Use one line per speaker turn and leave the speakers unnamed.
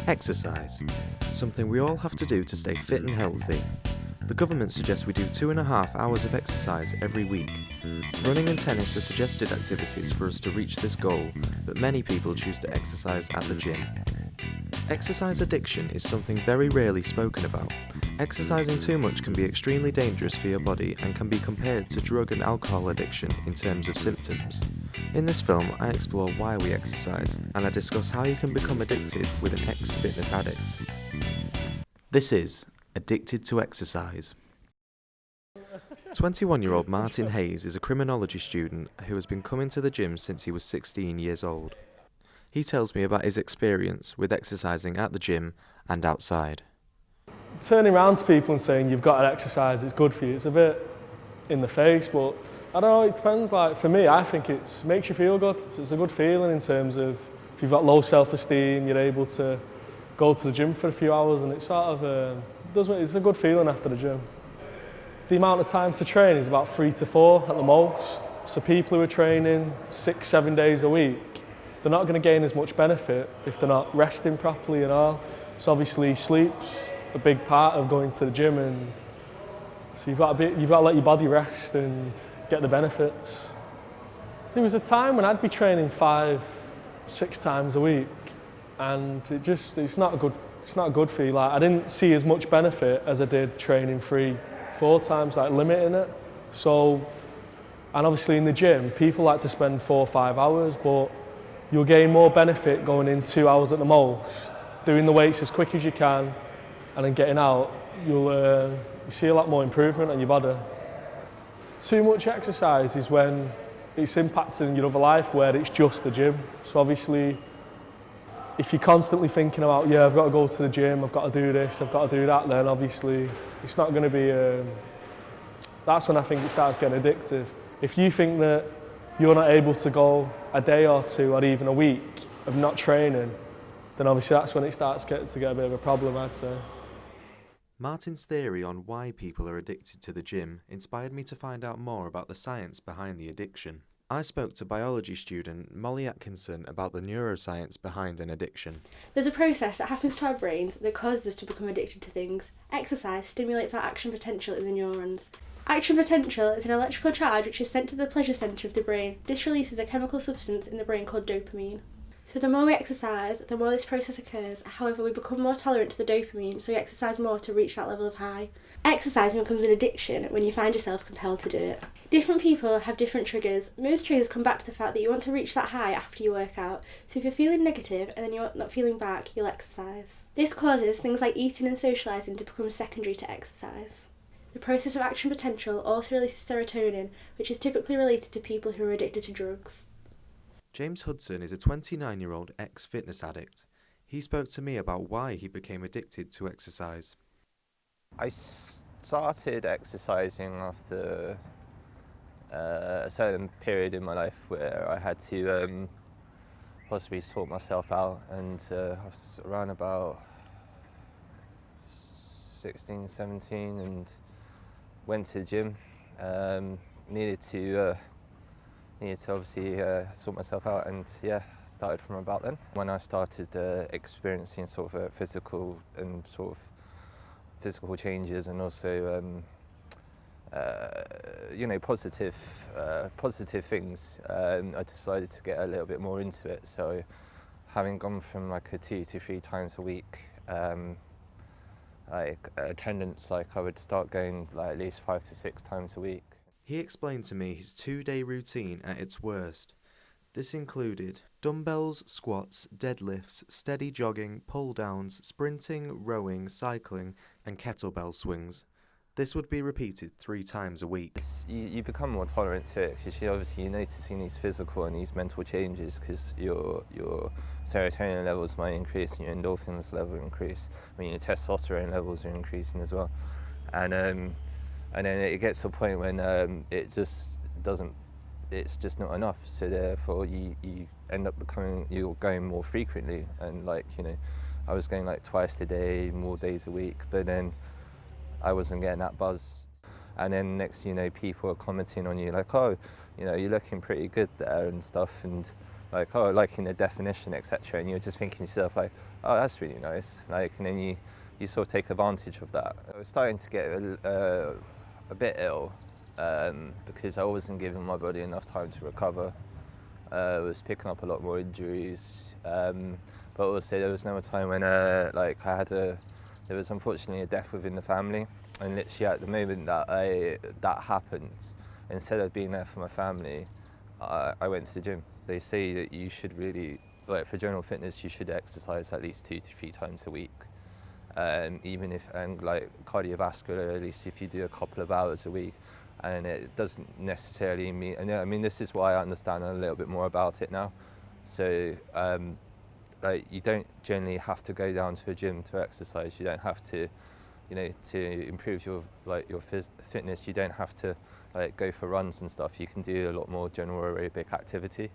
Exercise. Something we all have to do to stay fit and healthy. The government suggests we do 2.5 hours of exercise every week. Running and tennis are suggested activities for us to reach this goal, but many people choose to exercise at the gym. Exercise addiction is something very rarely spoken about. Exercising too much can be extremely dangerous for your body and can be compared to drug and alcohol addiction in terms of symptoms. In this film, I explore why we exercise, and I discuss how you can become addicted with an ex-fitness addict. This is Addicted to Exercise. 21-year-old Martin Hayes is a criminology student who has been coming to the gym since he was 16 years old. He tells me about his experience with exercising at the gym and outside.
Turning around to people and saying you've got to exercise, it's good for you, it's a bit in the face, but I don't know, it depends. Like for me, I think it makes you feel good. So it's a good feeling in terms of if you've got low self-esteem, you're able to go to the gym for a few hours, and it's sort of it's a good feeling after the gym. The amount of time to train is about 3 to 4 at the most. So people who are training 6-7 days a week, they're not going to gain as much benefit if they're not resting properly and all. So obviously sleep's a big part of going to the gym, and so you've got to let your body rest and get the benefits. There was a time when I'd be training 5-6 times a week, and it's not good for you. Like I didn't see as much benefit as I did training 3-4 times, like limiting it. So, and obviously in the gym, people like to spend 4 or 5 hours, but you'll gain more benefit going in 2 hours at the most, doing the weights as quick as you can, and then getting out. You'll see a lot more improvement on your body. Too much exercise is when it's impacting your other life, where it's just the gym. So obviously, if you're constantly thinking about, yeah, I've got to go to the gym, I've got to do this, I've got to do that, then obviously it's not going to be, that's when I think it starts getting addictive. If you think that you're not able to go a day or two or even a week of not training, then obviously that's when it starts to get a bit of a problem, I'd say.
Martin's theory on why people are addicted to the gym inspired me to find out more about the science behind the addiction. I spoke to biology student Molly Atkinson about the neuroscience behind an addiction.
There's a process that happens to our brains that causes us to become addicted to things. Exercise stimulates our action potential in the neurons. Action potential is an electrical charge which is sent to the pleasure centre of the brain. This releases a chemical substance in the brain called dopamine. So the more we exercise, the more this process occurs. However, we become more tolerant to the dopamine, so we exercise more to reach that level of high. Exercising becomes an addiction when you find yourself compelled to do it. Different people have different triggers. Most triggers come back to the fact that you want to reach that high after you work out. So if you're feeling negative and then you're not feeling back, you'll exercise. This causes things like eating and socialising to become secondary to exercise. The process of action potential also releases serotonin, which is typically related to people who are addicted to drugs.
James Hudson is a 29-year-old ex-fitness addict. He spoke to me about why he became addicted to exercise.
I started exercising after a certain period in my life where I had to possibly sort myself out, and I was around about 16, 17 and went to the gym. Needed to obviously sort myself out, and yeah, started from about then. When I started experiencing sort of physical changes, and also positive things, I decided to get a little bit more into it. So having gone from like a 2 to 3 times a week, like attendance, like I would start going like at least 5 to 6 times a week.
He explained to me his 2-day routine at its worst. This included dumbbells, squats, deadlifts, steady jogging, pull-downs, sprinting, rowing, cycling, and kettlebell swings. This would be repeated 3 times a week.
You become more tolerant to it because you're noticing these physical and these mental changes, because your serotonin levels might increase and your endorphins level increase. I mean, your testosterone levels are increasing as well. And then it gets to a point when it's just not enough. So therefore you end up you're going more frequently, and I was going like twice a day, more days a week, but then I wasn't getting that buzz. And then next, people are commenting on you like, oh, you're looking pretty good there and stuff. And like, oh, liking the definition, etc. And you're just thinking to yourself like, oh, that's really nice. Like, and then you sort of take advantage of that. I was starting to get a bit ill because I wasn't giving my body enough time to recover. I was picking up a lot more injuries, but also there was another time when like there was unfortunately a death within the family, and literally at the moment that happens, instead of being there for my family, I went to the gym. They say that you should really, like for general fitness, you should exercise at least 2 to 3 times a week. Even if, and like cardiovascular, at least if you do a couple of hours a week. And it doesn't necessarily mean, and I mean, this is why I understand a little bit more about it now. So, like, you don't generally have to go down to a gym to exercise. You don't have to, you know, to improve your fitness. You don't have to like go for runs and stuff. You can do a lot more general aerobic activity.